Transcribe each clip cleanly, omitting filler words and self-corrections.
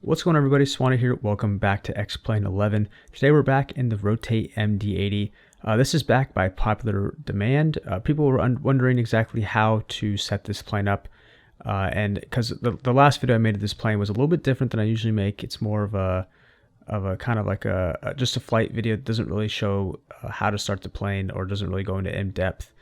What's going on, everybody? Swanny here. Welcome back to X-Plane 11. Today we're back in the Rotate MD-80. This is back by popular demand. People were wondering exactly how to set this plane up. And because the last video I made of this plane was a little bit different than I usually make. It's more of a kind of like just a flight video. It doesn't really show how to start the plane, or doesn't really go into in-depth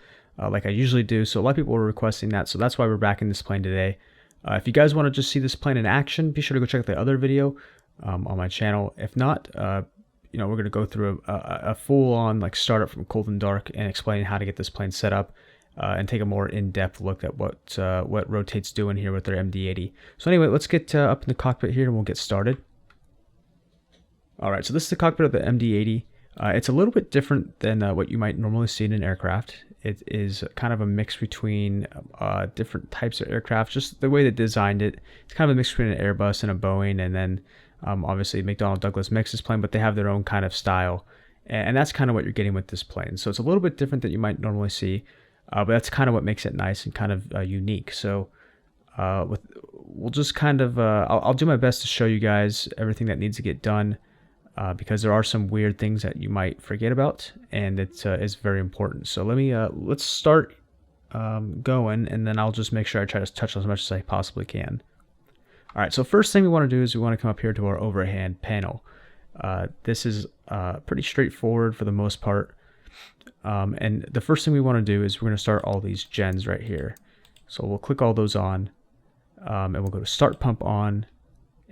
like I usually do. So a lot of people were requesting that. So that's why we're back in this plane today. If you guys want to just see this plane in action, be sure to go check out the other video on my channel. If not, we're going to go through a full-on like startup from cold and dark and explain how to get this plane set up and take a more in-depth look at what Rotate's doing here with their MD-80. So anyway, let's get up in the cockpit here and we'll get started. All right, so this is the cockpit of the MD-80. It's a little bit different than what you might normally see in an aircraft. It is kind of a mix between different types of aircraft. Just the way they designed it, it's kind of a mix between an Airbus and a Boeing, and then obviously McDonnell Douglas makes this plane, but they have their own kind of style, and that's kind of what you're getting with this plane. So it's a little bit different than you might normally see, but that's kind of what makes it nice and kind of unique. So we'll just kind of I'll do my best to show you guys everything that needs to get done. Because there are some weird things that you might forget about, and it's very important. So let's start going, and then I'll just make sure I try to touch as much as I possibly can. All right, so first thing we want to do is we want to come up here to our overhead panel. This is pretty straightforward for the most part, and the first thing we want to do is we're going to start all these gens right here. So we'll click all those on, and we'll go to start pump on.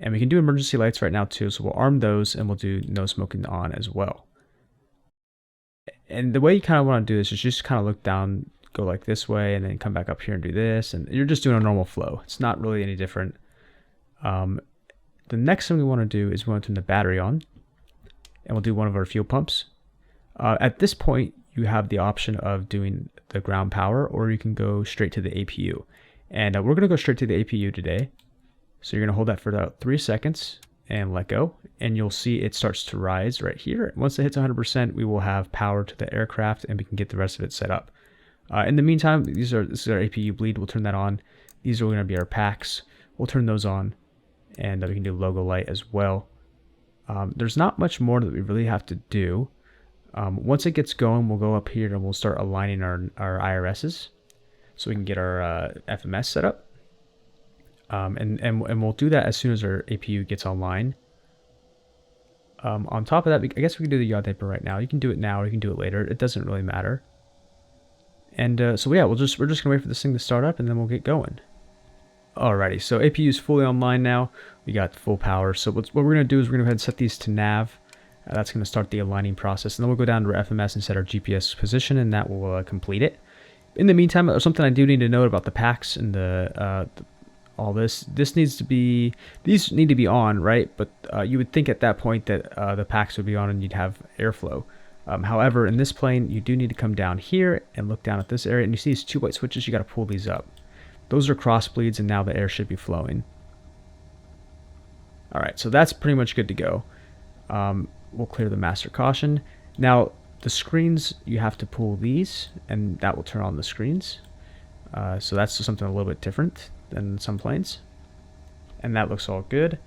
And we can do emergency lights right now too, so we'll arm those and we'll do no smoking on as well. And the way you kind of want to do this is just kind of look down, go like this way, and then come back up here and do this, and you're just doing a normal flow. It's not really any different. The next thing we want to do is we want to turn the battery on, and we'll do one of our fuel pumps. At this point, you have the option of doing the ground power, or you can go straight to the APU. And we're going to go straight to the APU today. So you're going to hold that for about 3 seconds and let go, and you'll see it starts to rise right here. Once it hits 100%, we will have power to the aircraft and we can get the rest of it set up. In the meantime, this is our APU bleed. We'll turn that on. These are going to be our packs. We'll turn those on, and we can do logo light as well. There's not much more that we really have to do. Once it gets going, we'll go up here and we'll start aligning our IRSs so we can get our FMS set up. And we'll do that as soon as our APU gets online. On top of that, I guess we can do the yaw taper right now. You can do it now or you can do it later. It doesn't really matter. And so yeah, we're just gonna wait for this thing to start up and then we'll get going. Alrighty, so APU is fully online now. We got full power. So what we're gonna do is we're gonna go ahead and set these to nav. That's gonna start the aligning process, and then we'll go down to our FMS and set our GPS position, and that will complete it. In the meantime, something I do need to note about the packs and all this needs to be, these need to be on, right? But you would think at that point that the packs would be on and you'd have airflow. However, in this plane, you do need to come down here and look down at this area, and you see these 2 white switches. You got to pull these up. Those are cross bleeds, and now the air should be flowing. All right, so that's pretty much good to go. We'll clear the master caution. Now the screens, you have to pull these, and that will turn on the screens. So that's something a little bit different than some planes, and that looks all good.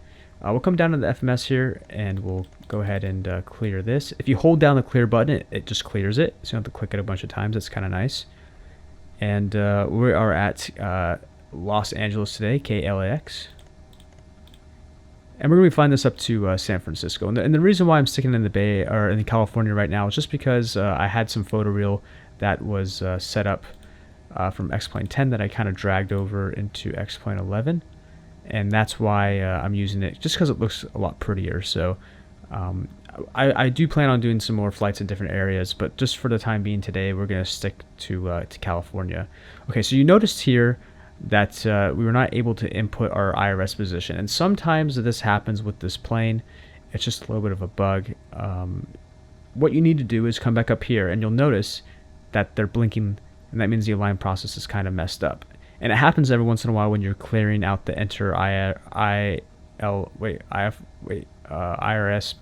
We'll come down to the FMS here and we'll go ahead and clear this. If you hold down the clear button, it just clears it, so you don't have to click it a bunch of times. That's kind of nice. And we are at Los Angeles today, KLAX, and we're going to be flying this up to San Francisco. And the reason why I'm sticking in the Bay or in California right now is just because I had some photoreal that was set up from X-Plane 10 that I kind of dragged over into X-Plane 11, and that's why I'm using it, just because it looks a lot prettier. So I do plan on doing some more flights in different areas, but just for the time being today, we're going to stick to California. Okay, so you noticed here that we were not able to input our IRS position, and sometimes this happens with this plane. It's just a little bit of a bug. What you need to do is come back up here, and you'll notice that they're blinking, and that means the align process is kind of messed up. And it happens every once in a while when you're clearing out the enter IRS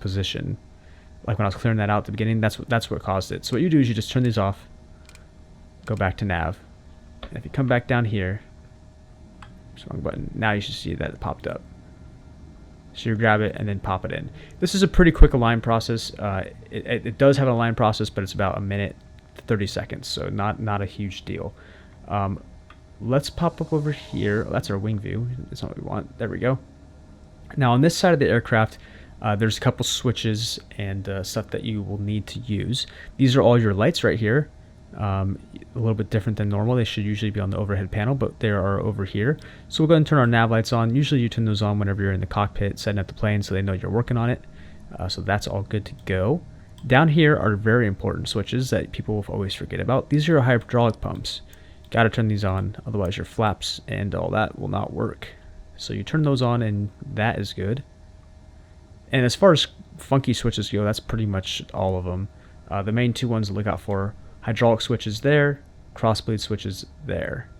position. Like when I was clearing that out at the beginning, that's what caused it. So what you do is you just turn these off, go back to nav, and if you come back down here, wrong button, now you should see that it popped up. So you grab it and then pop it in. This is a pretty quick align process. It does have an align process, but it's about a minute to 30 seconds, so not a huge deal. Let's pop up over here. That's our wing view. That's not what we want. There we go. Now on this side of the aircraft, there's a couple switches and stuff that you will need to use. These are all your lights right here. A little bit different than normal. They should usually be on the overhead panel, but they are over here. So we'll go ahead and turn our nav lights on. Usually you turn those on whenever you're in the cockpit setting up the plane, so they know you're working on it. So that's all good to go. Down here are very important switches that people will always forget about. These are your hydraulic pumps. Got to turn these on, otherwise your flaps and all that will not work. So you turn those on and that is good. And as far as funky switches go, that's pretty much all of them. The main two ones to look out for: hydraulic switches there, crossbleed switches there.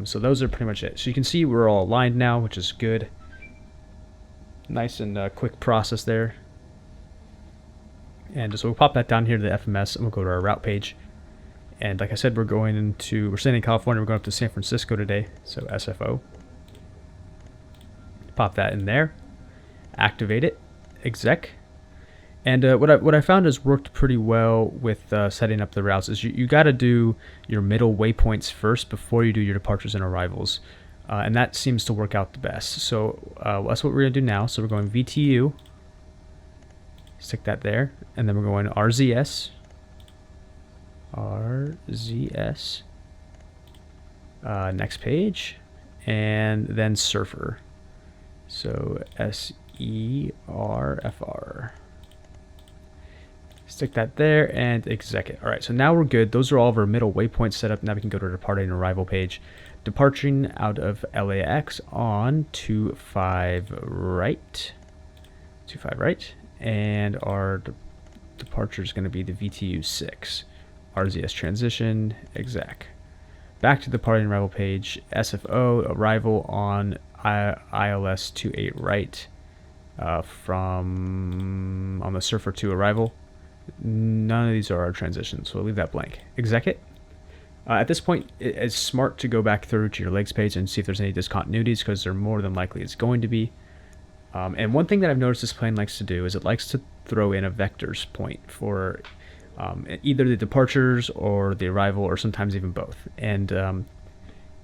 So those are pretty much it. So you can see we're all aligned now, which is good. Nice and quick process there. And so we'll pop that down here to the FMS and we'll go to our route page. And like I said, we're staying in California, we're going up to San Francisco today, so SFO. Pop that in there, activate it, exec. And what I found has worked pretty well with setting up the routes is you got to do your middle waypoints first before you do your departures and arrivals. And that seems to work out the best. So that's what we're going to do now. So we're going VTU, stick that there, and then we're going RZS, next page, and then Surfer. So SERFR. Stick that there and exec it. All right, so now we're good. Those are all of our middle waypoints set up. Now we can go to our departing and arrival page. Departing out of LAX on 25 right. 25 right. And our departure is going to be the VTU 6. RZS transition, exec. Back to the departing and arrival page. SFO, arrival on ILS 28 right. On the Surfer 2 arrival. None of these are our transitions, so we'll leave that blank. Exec it. At this point, it's smart to go back through to your legs page and see if there's any discontinuities, because there more than likely is going to be. And one thing that I've noticed this plane likes to do is it likes to throw in a vectors point for either the departures or the arrival, or sometimes even both. And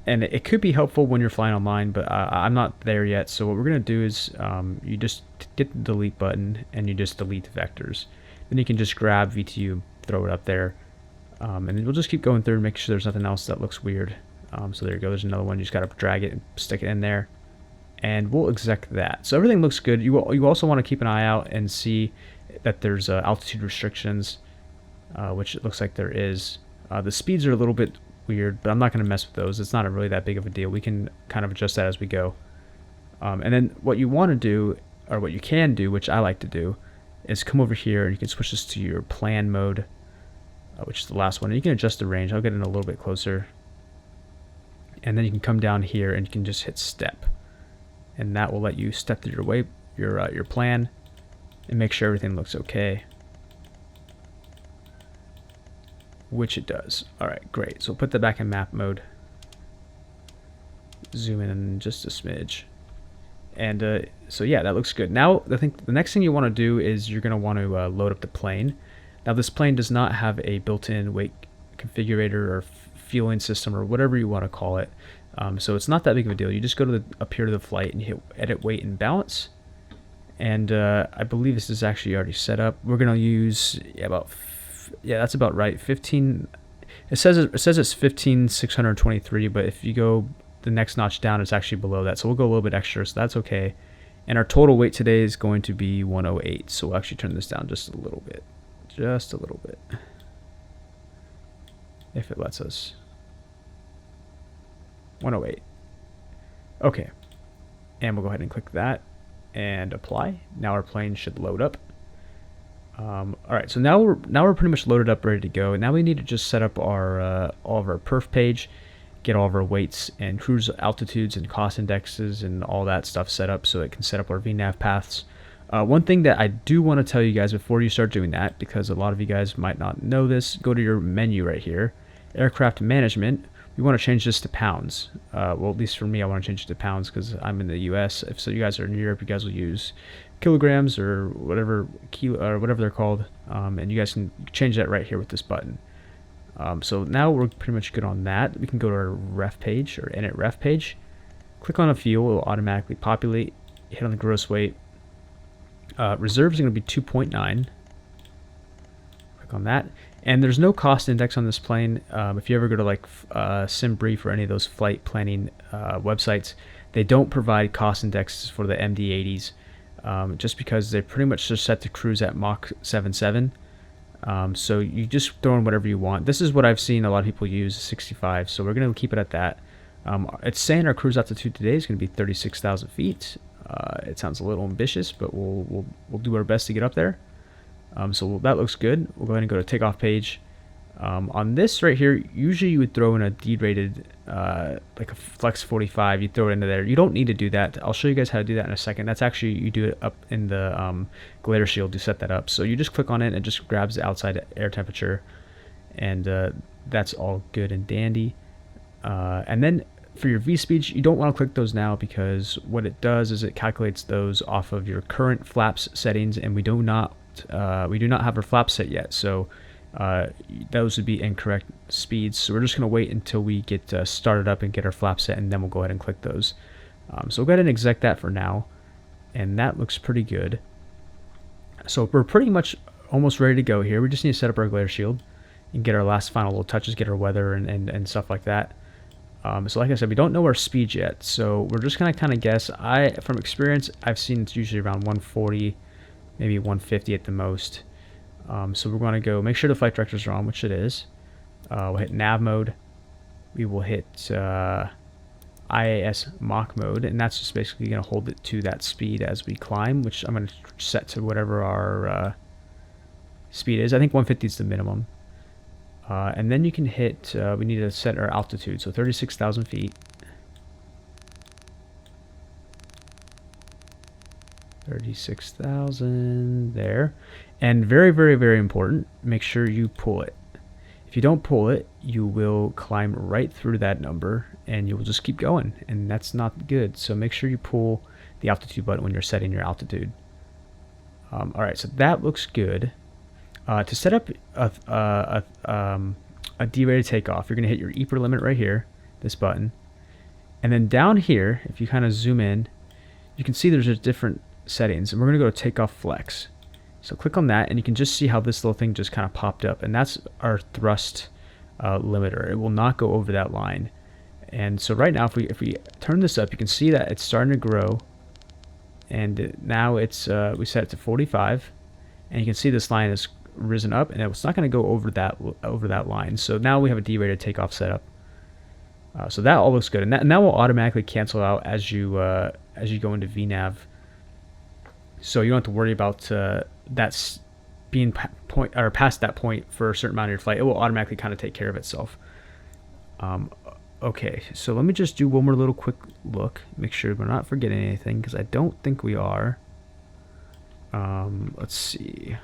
it could be helpful when you're flying online, but I'm not there yet. So what we're going to do is you just hit the delete button and you just delete the vectors. Then you can just grab VTU, throw it up there, and then we'll just keep going through and make sure there's nothing else that looks weird. So there you go. There's another one. You just got to drag it and stick it in there, and we'll exec that. So everything looks good. You also want to keep an eye out and see that there's altitude restrictions, which it looks like there is. The speeds are a little bit weird, but I'm not going to mess with those. It's not really that big of a deal. We can kind of adjust that as we go. And then what you want to do, or what you can do, which I like to do, is come over here and you can switch this to your plan mode, which is the last one. And you can adjust the range. I'll get in a little bit closer. And then you can come down here and you can just hit step. And that will let you step through your plan and make sure everything looks okay. Which it does. Alright, great. So we'll put that back in map mode. Zoom in just a smidge. And so yeah, that looks good. Now I think the next thing you want to do is you're going to want to load up the plane. Now this plane does not have a built-in weight configurator or fueling system or whatever you want to call it. So it's not that big of a deal. You just go to up here to the flight and hit edit weight and balance. And I believe this is actually already set up. We're going to use that's about right. 15. It says it's 15,623, but if you go the next notch down, it's actually below that. So we'll go a little bit extra, so that's okay. And our total weight today is going to be 108. So we'll actually turn this down just a little bit. Just a little bit. If it lets us. 108. Okay. And we'll go ahead and click that and apply. Now our plane should load up. Alright, so now we're pretty much loaded up, ready to go. Now we need to just set up our all of our perf page, get all of our weights and cruise altitudes and cost indexes and all that stuff set up so it can set up our VNAV paths. One thing that I do want to tell you guys before you start doing that, because a lot of you guys might not know this, go to your menu right here, Aircraft Management. we want to change this to pounds. Well, at least for me, I want to change it to pounds because I'm in the US. If so, you guys are in Europe, you guys will use kilograms or whatever whatever they're called, and you guys can change that right here with this button. So now we're pretty much good on that. We can go to our ref page or init ref page, click on a fuel, it will automatically populate, hit on the gross weight. Reserve is going to be 2.9. Click on that. And there's no cost index on this plane. If you ever go to like SimBrief or any of those flight planning websites, they don't provide cost indexes for the MD-80s just because they're pretty much just set to cruise at Mach 7.7. So you just throw in whatever you want. This is what I've seen a lot of people use, 65. So we're going to keep it at that. It's saying our cruise altitude today is going to be 36,000 feet. It sounds a little ambitious, but we'll do our best to get up there. So that looks good. We'll go ahead and go to takeoff page. On this right here, usually you would throw in a D-rated, like a Flex 45. You throw it into there. You don't need to do that. I'll show you guys how to do that in a second. That's actually, you do it up in the glider shield to set that up. So you just click on it and it just grabs the outside air temperature, and that's all good and dandy. And then for your V speeds, you don't want to click those now because what it does is it calculates those off of your current flaps settings, and we do not have our flaps set yet, so those would be incorrect speeds. So we're just going to wait until we get started up and get our flaps set, and then we'll go ahead and click those. So we'll go ahead and exec that for now, and that looks pretty good. So we're pretty much almost ready to go here. We just need to set up our glare shield and get our last final little touches, get our weather and stuff like that. So like I said, we don't know our speed yet, so we're just going to kind of guess. From experience, I've seen it's usually around 140, maybe 150 at the most. So we're going to go make sure the flight directors are on, which it is. We'll hit nav mode. We will hit IAS Mach mode, and that's just basically going to hold it to that speed as we climb, which I'm going to set to whatever our speed is. I think 150 is the minimum. And then you can hit, we need to set our altitude, so 36,000 feet. 36,000 there. And very, very, very important, make sure you pull it. If you don't pull it, you will climb right through that number and you will just keep going, and that's not good. So make sure you pull the altitude button when you're setting your altitude. Alright, so that looks good. To set up a D-rated takeoff, you're going to hit your EPR limit right here, this button. And then down here, if you kind of zoom in, you can see there's a different settings, and we're going to go to takeoff flex. So click on that, and you can just see how this little thing just kind of popped up, and that's our thrust limiter. It will not go over that line. And so right now, if we turn this up, you can see that it's starting to grow, and now it's we set it to 45, and you can see this line is risen up, and it's not going to go over that line. So now we have a D-rated takeoff setup. So that all looks good, and that will automatically cancel out as you go into VNAV. So you don't have to worry about that's being past that point for a certain amount of your flight. It will automatically kind of take care of itself. Okay, so let me just do one more little quick look, make sure we're not forgetting anything, because I don't think we are. Let's see.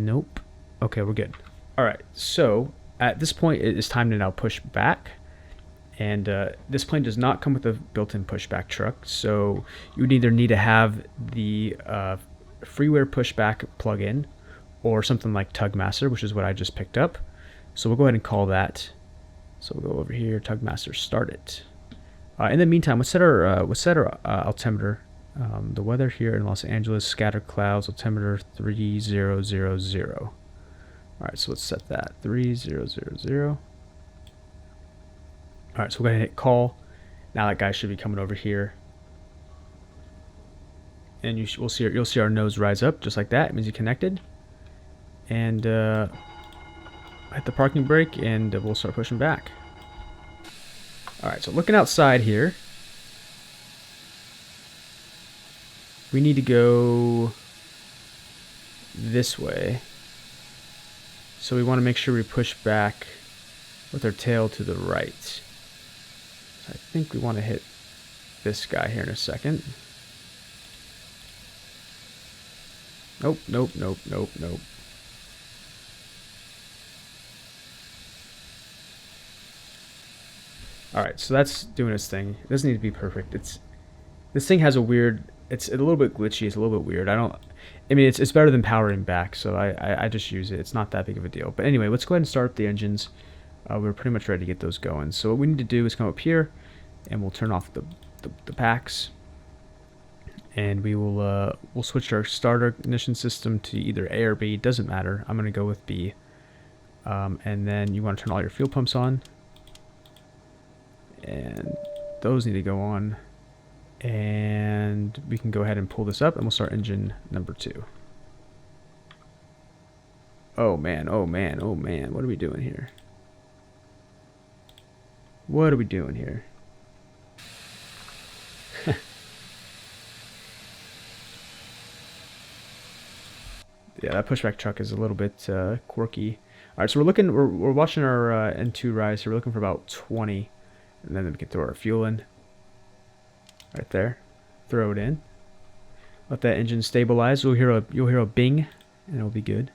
Nope. Okay, we're good. All right, so at this point, it is time to now push back. And this plane does not come with a built-in pushback truck, so you would either need to have the freeware pushback plug-in or something like Tugmaster, which is what I just picked up. So we'll go ahead and call that. So we'll go over here, Tugmaster, start it. In the meantime, let's set our altimeter. The weather here in Los Angeles, scattered clouds, altimeter 3000. All right, so let's set that 3000. All right, so we're going to hit call. Now that guy should be coming over here. And you'll see our nose rise up just like that. It means you connected. And hit the parking brake, and we'll start pushing back. All right, so looking outside here, we need to go this way. So we want to make sure we push back with our tail to the right. I think we want to hit this guy here in a second. Nope. Alright, so that's doing its thing. It doesn't need to be perfect. This thing has a weird, it's a little bit glitchy, it's a little bit weird. I mean, it's better than powering back, so I just use it. It's not that big of a deal. But anyway, let's go ahead and start the engines. We're pretty much ready to get those going. So what we need to do is come up here, and we'll turn off the packs. And we'll switch our starter ignition system to either A or B. Doesn't matter. I'm going to go with B. And then you want to turn all your fuel pumps on. And those need to go on. And we can go ahead and pull this up, and we'll start engine number 2. Oh man, oh man, oh man. What are we doing here? What are we doing here? Yeah, that pushback truck is a little bit quirky. All right, so we're watching our N2 rise. So we're looking for about 20, and then we can throw our fuel in. Right there, throw it in. Let that engine stabilize. You'll hear a bing, and it'll be good.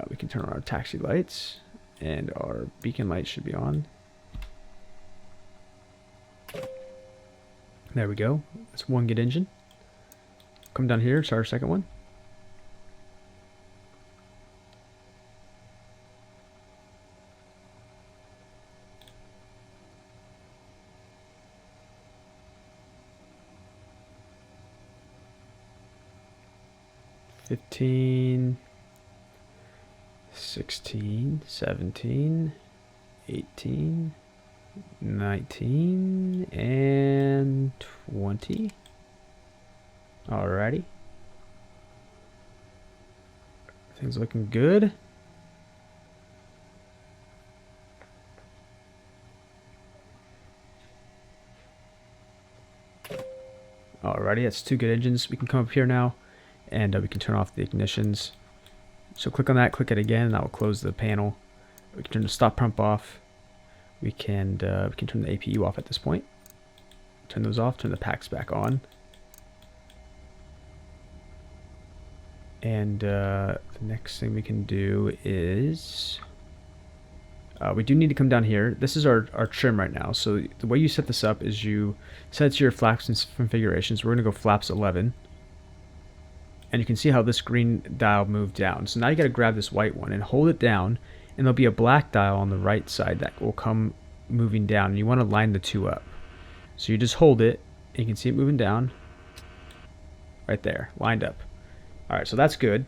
We can turn on our taxi lights, and our beacon light should be on. There we go. That's one good engine. Come down here, start our second one. $15, $16, $17, $18, $19, and $20. Alrighty. Everything's looking good. Alrighty, that's 2 good engines. We can come up here now, and we can turn off the ignitions. So click on that, click it again, and that will close the panel. We can turn the stop pump off. We can turn the APU off at this point. Turn those off, turn the packs back on. And the next thing we can do is we do need to come down here. This is our trim right now. So the way you set this up is you set it to your flaps and configurations. We're going to go flaps 11. And you can see how this green dial moved down. So now you got to grab this white one and hold it down, and there'll be a black dial on the right side that will come moving down, and you want to line the two up. So you just hold it, and you can see it moving down right there, lined up. Alright, so that's good.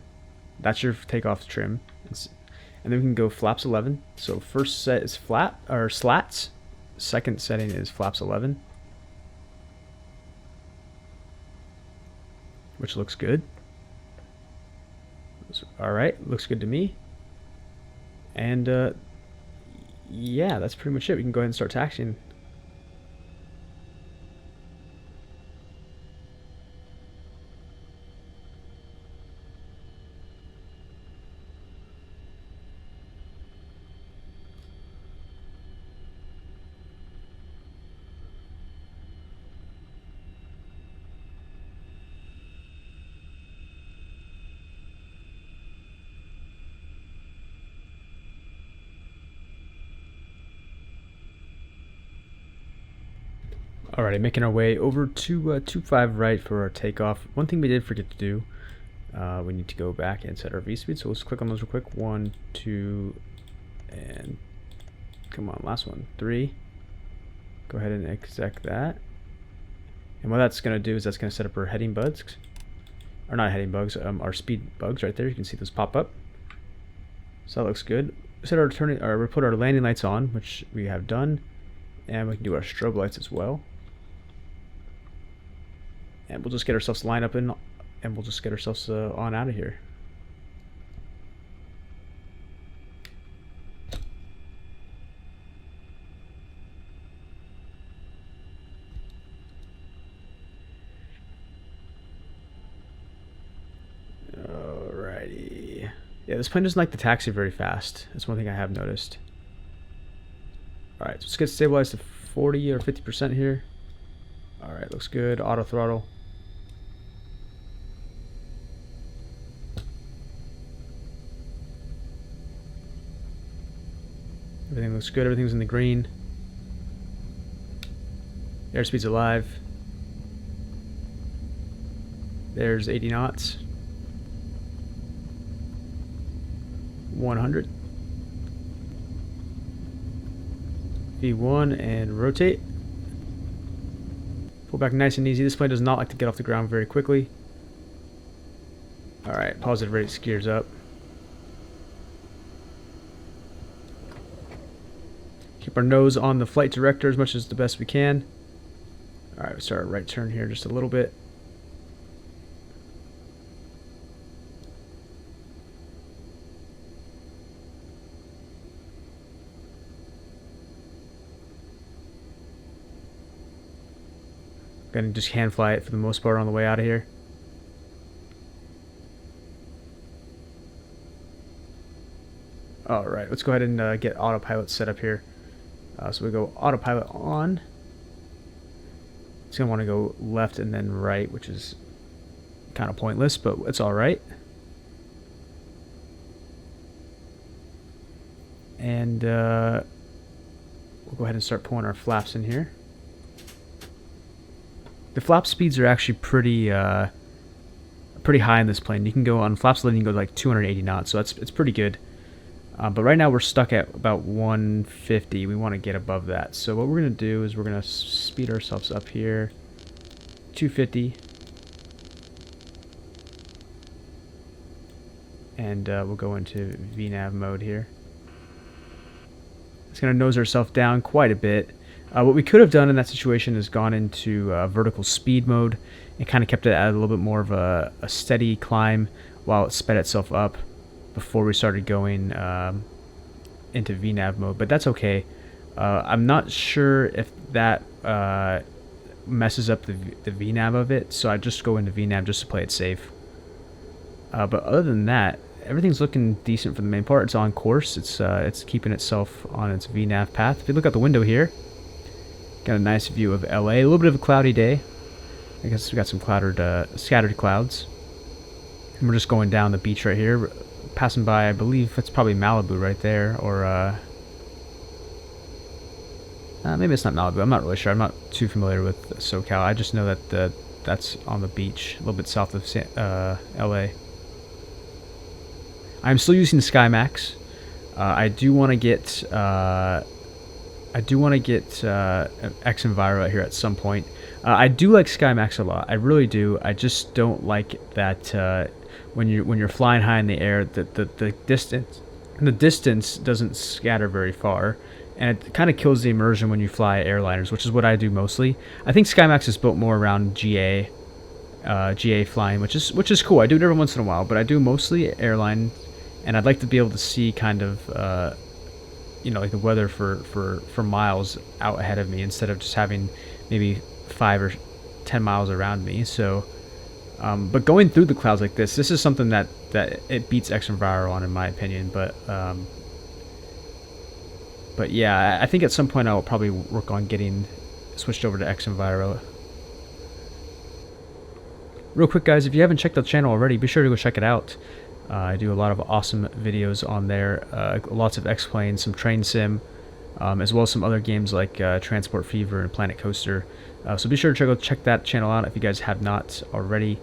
That's your takeoff trim. And then we can go flaps 11. So first set is flat or slats. Second setting is flaps 11, which looks good. Alright, looks good to me. And yeah, that's pretty much it. We can go ahead and start taxiing. Alrighty, making our way over to 2.5 right for our takeoff. One thing we did forget to do, we need to go back and set our V-speed. So let's click on those real quick. 1, 2, and come on, last one, 3. Go ahead and exec that. And what that's going to do is that's going to set up our heading bugs, or not heading bugs, our speed bugs right there. You can see those pop up. So that looks good. Set our turning, or we put our landing lights on, which we have done, and we can do our strobe lights as well. And we'll just get ourselves lined up in, and we'll just get ourselves on out of here. Alrighty. Yeah, this plane doesn't like the taxi very fast. That's one thing I have noticed. Alright, so let's get stabilized to 40 or 50% here. Alright, looks good. Auto throttle. Everything looks good. Everything's in the green. Airspeed's alive. There's 80 knots. 100. V1 and rotate. Pull back nice and easy. This plane does not like to get off the ground very quickly. Alright, positive rate gears up. Keep our nose on the flight director as much as the best we can. Alright, we start our right turn here just a little bit. Gonna just hand fly it for the most part on the way out of here. Alright, let's go ahead and get autopilot set up here. So we go autopilot on. It's gonna want to go left and then right, which is kind of pointless, but it's alright. And we'll go ahead and start pulling our flaps in here. The flap speeds are actually pretty high in this plane. You can go on flaps letting you go to like 280 knots, so it's pretty good. But right now we're stuck at about 150. We want to get above that. So what we're going to do is we're going to speed ourselves up here. 250. And we'll go into VNAV mode here. It's going to nose ourselves down quite a bit. What we could have done in that situation is gone into vertical speed mode and kind of kept it at a little bit more of a steady climb while it sped itself up before we started going into VNAV mode, but that's okay. I'm not sure if that messes up the VNAV of it, so I just go into VNAV just to play it safe. But other than that, everything's looking decent for the main part. It's on course. It's keeping itself on its VNAV path. If you look out the window here, got a nice view of LA. A little bit of a cloudy day. I guess we got some scattered clouds. And we're just going down the beach right here, passing by, I believe it's probably Malibu right there, or maybe it's not Malibu. I'm not really sure. I'm not too familiar with SoCal. I just know that that's on the beach, a little bit south of LA. I'm still using the SkyMax. I do want to get X Enviro out here at some point. I do like SkyMax a lot. I really do. I just don't like that when you're flying high in the air, the distance doesn't scatter very far, and it kind of kills the immersion when you fly airliners, which is what I do mostly. I think SkyMax is built more around GA flying, which is cool. I do it every once in a while, but I do mostly airline, and I'd like to be able to see kind of like the weather for miles out ahead of me instead of just having maybe 5 or 10 miles around me. So but going through the clouds like this is something that it beats X Enviro on, in my opinion. But yeah, I think at some point I'll probably work on getting switched over to X Enviro. Real quick, guys, if you haven't checked out the channel already, be sure to go check it out. I do a lot of awesome videos on there, lots of X-Planes, some train sim, as well as some other games like Transport Fever and Planet Coaster. So be sure to check that channel out if you guys have not already.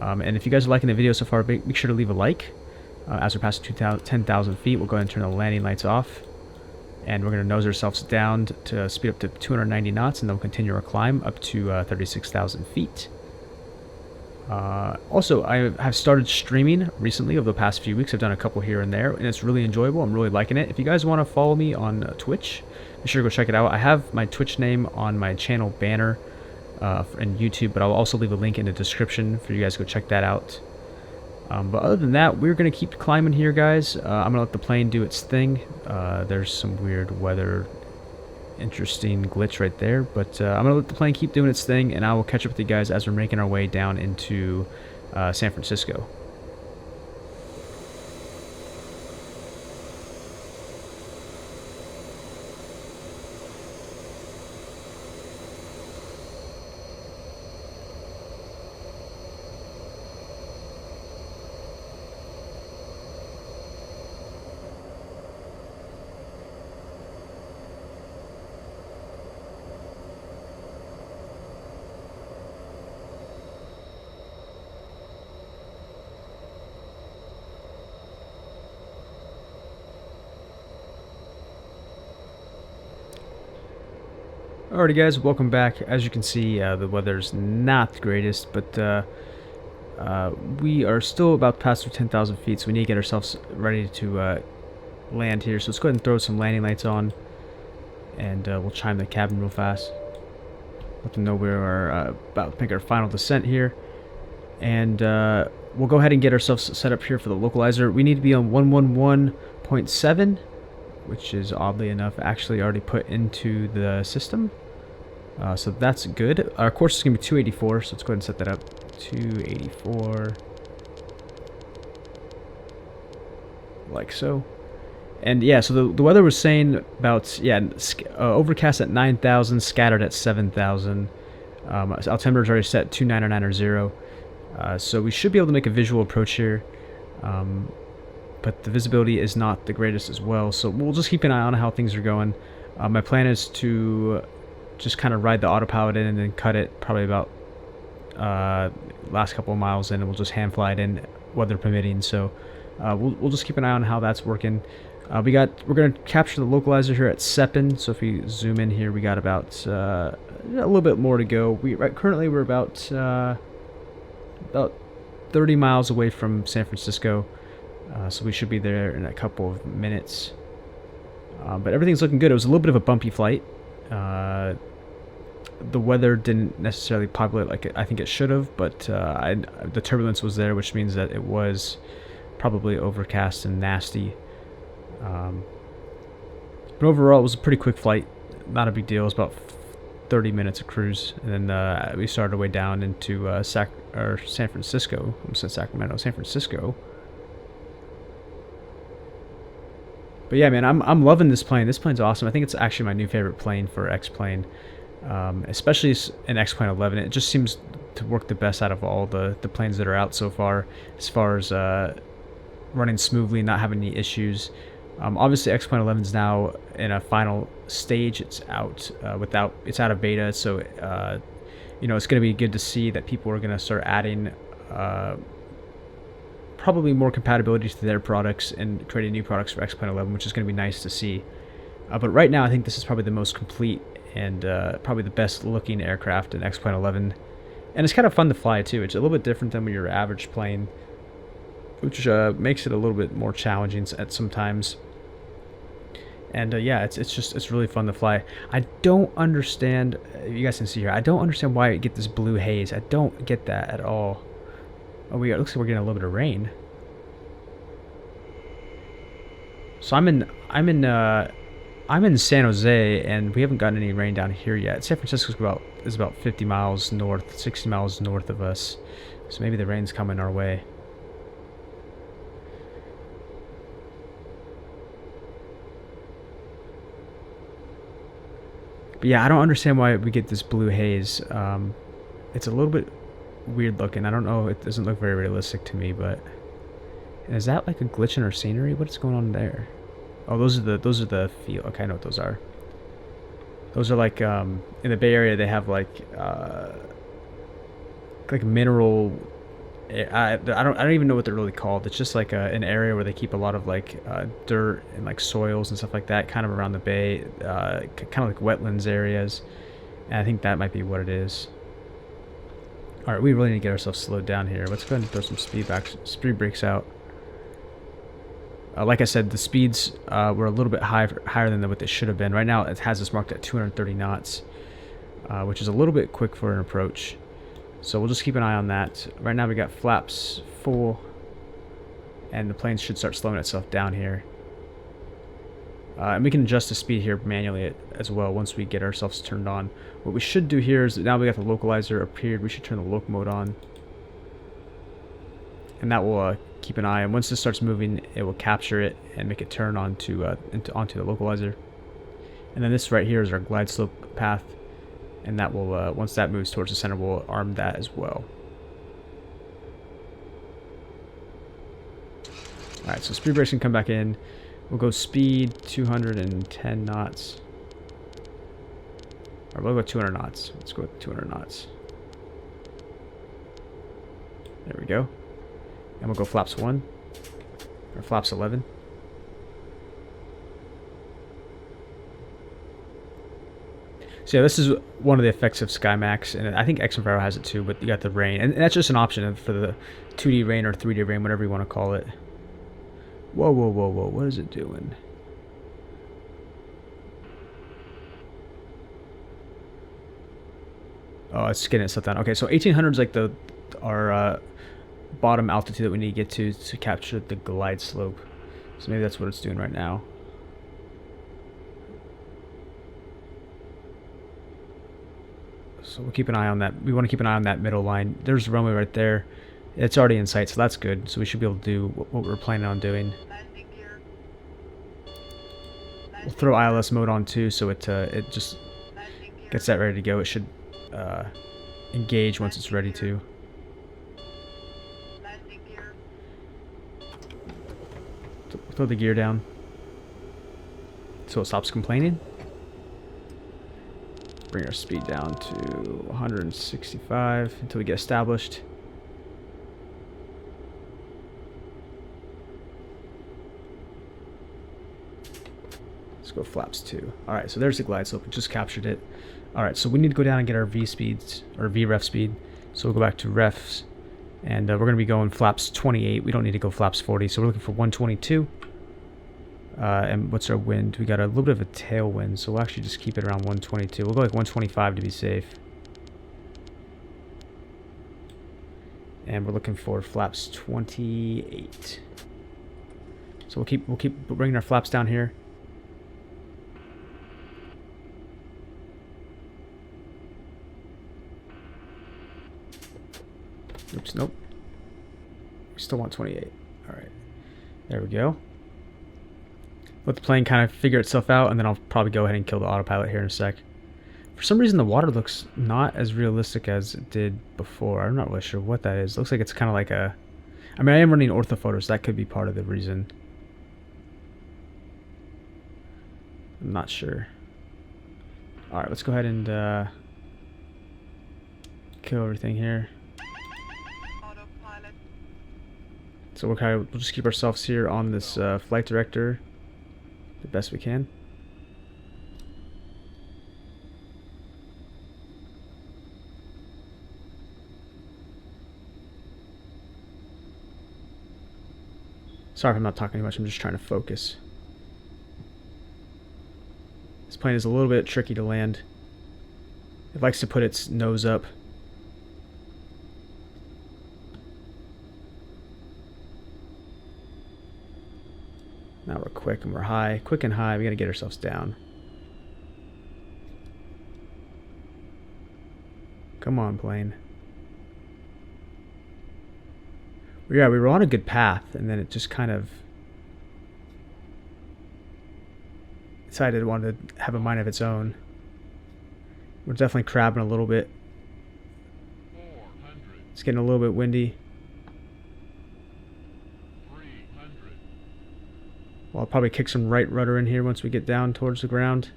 And if you guys are liking the video so far, make sure to leave a like. As we're past 10,000 feet, we'll go ahead and turn the landing lights off. And we're going to nose ourselves down to speed up to 290 knots, and then we'll continue our climb up to 36,000 feet. Also, I have started streaming recently over the past few weeks. I've done a couple here and there, and it's really enjoyable. I'm really liking it. If you guys want to follow me on Twitch, be sure to go check it out. I have my Twitch name on my channel banner in YouTube, but I'll also leave a link in the description for you guys to go check that out. But other than that, we're going to keep climbing here, guys. I'm going to let the plane do its thing. There's some weird weather, interesting glitch right there, but I'm going to let the plane keep doing its thing, and I will catch up with you guys as we're making our way down into San Francisco. Alrighty guys, welcome back. As you can see, the weather's not the greatest, but we are still about past through 10,000 feet, so we need to get ourselves ready to land here. So let's go ahead and throw some landing lights on, and we'll chime the cabin real fast. Let them know we're about to make our final descent here. And we'll go ahead and get ourselves set up here for the localizer. We need to be on 111.7, which is oddly enough actually already put into the system. So that's good. Our course is going to be 284, so let's go ahead and set that up. 284. Like so. And yeah, so the weather was saying about, yeah, overcast at 9,000, scattered at 7,000. Altimeter is already set 2990. So we should be able to make a visual approach here. But the visibility is not the greatest as well, so we'll just keep an eye on how things are going. My plan is to just kind of ride the autopilot in and then cut it probably about last couple of miles in, and we'll just hand fly it in, weather permitting. So we'll just keep an eye on how that's working. We're going to capture the localizer here at Seppen, so if we zoom in here, we got about a little bit more to go. Currently we're about 30 miles away from San Francisco. So we should be there in a couple of minutes. But everything's looking good. It was a little bit of a bumpy flight. The weather didn't necessarily populate like I think it should have, but the turbulence was there, which means that it was probably overcast and nasty. But overall, it was a pretty quick flight. Not a big deal. It was about 30 minutes of cruise. And then we started our way down into San Francisco. I said Sacramento, San Francisco. But yeah, man, I'm loving this plane. This plane's awesome. I think it's actually my new favorite plane for X-Plane, especially an X-Plane 11. It just seems to work the best out of all the planes that are out so far, as far as running smoothly, not having any issues. Obviously, X-Plane 11 is now in a final stage. It's out it's out of beta, so you know, it's going to be good to see that people are going to start adding probably more compatibility to their products and creating new products for X-Plane 11, which is going to be nice to see. But right now, I think this is probably the most complete and probably the best looking aircraft in X-Plane 11. And it's kind of fun to fly too. It's a little bit different than your average plane, which makes it a little bit more challenging at some times. And yeah, it's really fun to fly. I don't understand, you guys can see here, I don't understand why you get this blue haze. I don't get that at all. Oh, it looks like we're getting a little bit of rain. So I'm in San Jose, and we haven't gotten any rain down here yet. San Francisco is about 50 miles north, 60 miles north of us. So maybe the rain's coming our way. But yeah, I don't understand why we get this blue haze. It's a little bit weird looking. I don't know. It doesn't look very realistic to me, but is that like a glitch in our scenery? What's going on there? Oh, those are the field. Okay, I know what those are. Those are like in the Bay Area. They have like mineral. I don't even know what they're really called. It's just like an area where they keep a lot of like dirt and like soils and stuff like that, kind of around the bay, kind of like wetlands areas. And I think that might be what it is. All right, we really need to get ourselves slowed down here. Let's go ahead and throw some speed brakes out. Like I said, the speeds were a little bit higher than what they should have been. Right now, it has us marked at 230 knots, which is a little bit quick for an approach. So we'll just keep an eye on that. Right now we got flaps full, and the plane should start slowing itself down here. And we can adjust the speed here manually as well once we get ourselves turned on. What we should do here is, now we got the localizer appeared, we should turn the loc mode on. And that will keep an eye, and once this starts moving, it will capture it and make it turn onto the localizer. And then this right here is our glide slope path. And that will, once that moves towards the center, we'll arm that as well. Alright, so speed brakes can come back in. We'll go speed 210 knots. Or we'll go 200 knots. Let's go with 200 knots. There we go. And we'll go flaps 1. Or flaps 11. So yeah, this is one of the effects of SkyMax, and I think XMVero has it too, but you got the rain, and that's just an option for the 2D rain or 3D rain, whatever you want to call it. Whoa, whoa, whoa, whoa, what is it doing? Oh, it's getting it set down. Okay, so 1800 is like our bottom altitude that we need to get to capture the glide slope. So maybe that's what it's doing right now. So we'll keep an eye on that. We want to keep an eye on that middle line. There's the runway right there. It's already in sight, so that's good. So we should be able to do what we're planning on doing. We'll throw ILS mode on too, so it just gets that ready to go. It should engage once it's ready to. Throw the gear down so it stops complaining. Bring our speed down to 165 until we get established. Let's go flaps 2. Alright, so there's the glide slope. We just captured it. Alright, so we need to go down and get our V speeds, or VREF speed. So we'll go back to refs, and we're going to be going flaps 28. We don't need to go flaps 40, so we're looking for 122. And what's our wind? We got a little bit of a tailwind, so we'll actually just keep it around 122. We'll go like 125 to be safe. And we're looking for flaps 28. So we'll keep bringing our flaps down here. Oops, nope. We still want 28. All right, there we go. Let the plane kind of figure itself out, and then I'll probably go ahead and kill the autopilot here in a sec. For some reason, the water looks not as realistic as it did before. I'm not really sure what that is. It looks like it's kind of like a... I mean, I am running orthophoto, so that could be part of the reason. I'm not sure. Alright, let's go ahead and kill everything here. So we'll just keep ourselves here on this flight director the best we can. Sorry if I'm not talking too much, I'm just trying to focus. This plane is a little bit tricky to land. It likes to put its nose up. Now we're quick and we're high. Quick and high, we gotta get ourselves down. Come on, plane. Yeah, we were on a good path, and then it just kind of decided it wanted to have a mind of its own. We're definitely crabbing a little bit. It's getting a little bit windy. Well, I'll probably kick some right rudder in here once we get down towards the ground.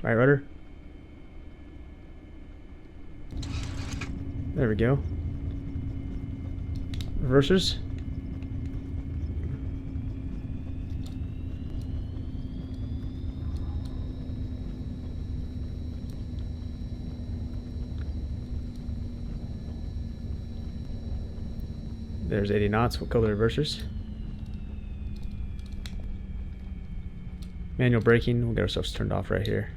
Right rudder. There we go. Reversers. There's 80 knots. We'll kill the reversers. Manual braking. We'll get ourselves turned off right here.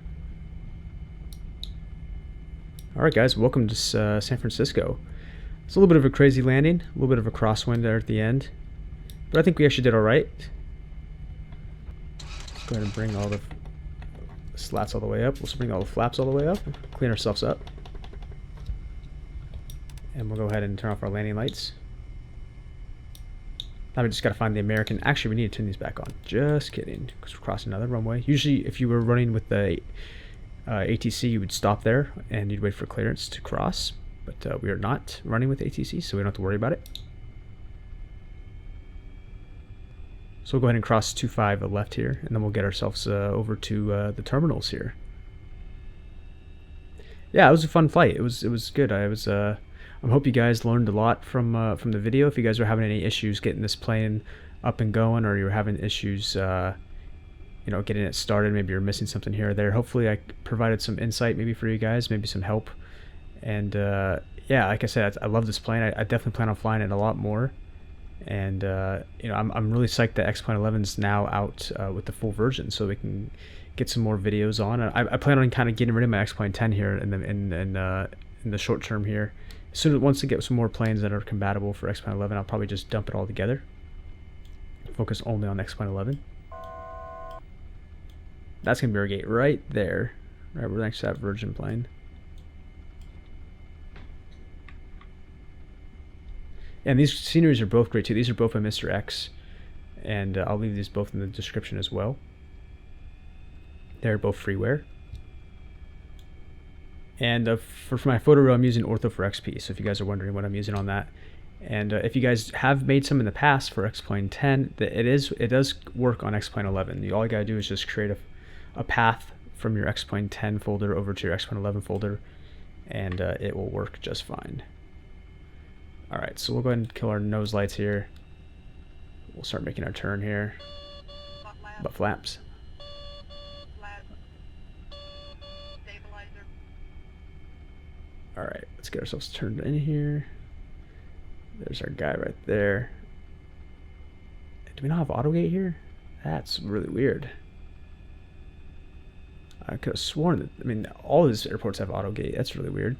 Alright guys, welcome to San Francisco. It's a little bit of a crazy landing, a little bit of a crosswind there at the end, but I think we actually did alright. Let's go ahead and bring all the slats all the way up. Let's bring all the flaps all the way up, clean ourselves up. And we'll go ahead and turn off our landing lights. Now we just gotta find the American. Actually, we need to turn these back on. Just kidding, because we're crossing another runway. Usually, if you were running with the ATC, you would stop there and you'd wait for clearance to cross, but we are not running with ATC, so we don't have to worry about it. So we'll go ahead and cross 25 left here, and then we'll get ourselves over to the terminals here. yeah, it was a fun flight. It was good. I hope you guys learned a lot from the video. If you guys are having any issues getting this plane up and going, or you're having issues getting it started, maybe you're missing something here or there, hopefully I provided some insight maybe for you guys, maybe some help. And yeah, like I said, I love this plane. I definitely plan on flying it a lot more. And I'm really psyched that X-Plane 11 is now out with the full version, so we can get some more videos on. I plan on kind of getting rid of my X-Plane 10 here in the short term here. As soon as once I get some more planes that are compatible for X-Plane 11, I'll probably just dump it all together. Focus only on X-Plane 11. That's gonna be our gate right there. Right, we're next to that Virgin plane. And these sceneries are both great too. These are both by Mr. X, and I'll leave these both in the description as well. They're both freeware. And for my photo reel, I'm using Ortho for XP, so if you guys are wondering what I'm using on that. And if you guys have made some in the past for X-Plane 10, it does work on X-Plane 11. All you gotta do is just create a path from your X-Plane 10 folder over to your X-Plane 11 folder, and it will work just fine. Alright, so we'll go ahead and kill our nose lights here. We'll start making our turn here. Butt flaps. Alright, let's get ourselves turned in here. There's our guy right there. Do we not have autogate here? That's really weird. I could have sworn that, I mean, all these airports have autogate. That's really weird.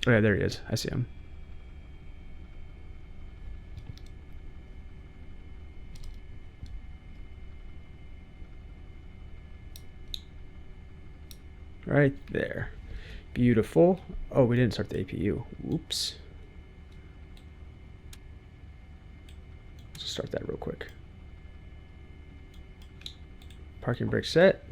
Oh yeah, there he is. I see him. Right there. Beautiful. Oh, we didn't start the APU. Whoops. Let's start that real quick. Parking brake set.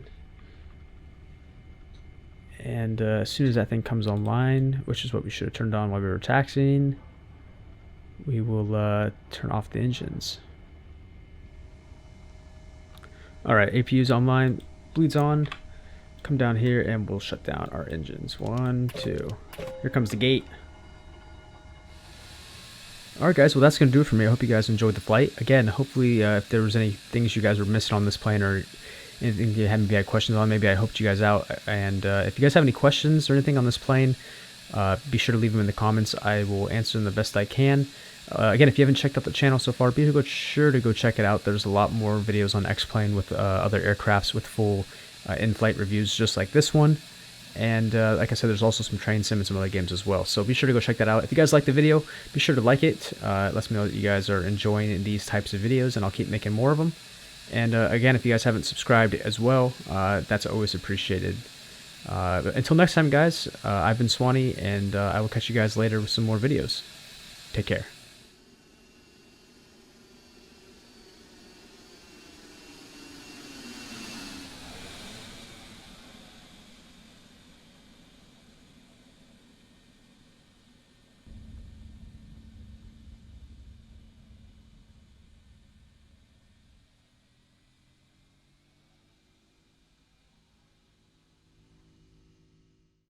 And as soon as that thing comes online, which is what we should have turned on while we were taxiing, we will turn off the engines. Alright, APU's online, bleed's on. Come down here and we'll shut down our engines. 1, 2. Here comes the gate. Alright guys, well that's going to do it for me. I hope you guys enjoyed the flight. Again, hopefully if there was any things you guys were missing on this plane, or anything you had questions on, maybe I helped you guys out. And if you guys have any questions or anything on this plane, be sure to leave them in the comments. I will answer them the best I can. Again, if you haven't checked out the channel so far, be sure to go check it out. There's a lot more videos on X-Plane with other aircrafts with full in-flight reviews just like this one. And like I said, there's also some train sim and some other games as well. So be sure to go check that out. If you guys like the video, be sure to like it. It lets me know that you guys are enjoying these types of videos, and I'll keep making more of them. And again, if you guys haven't subscribed as well, that's always appreciated. But until next time, guys, I've been Swanny, and I will catch you guys later with some more videos. Take care.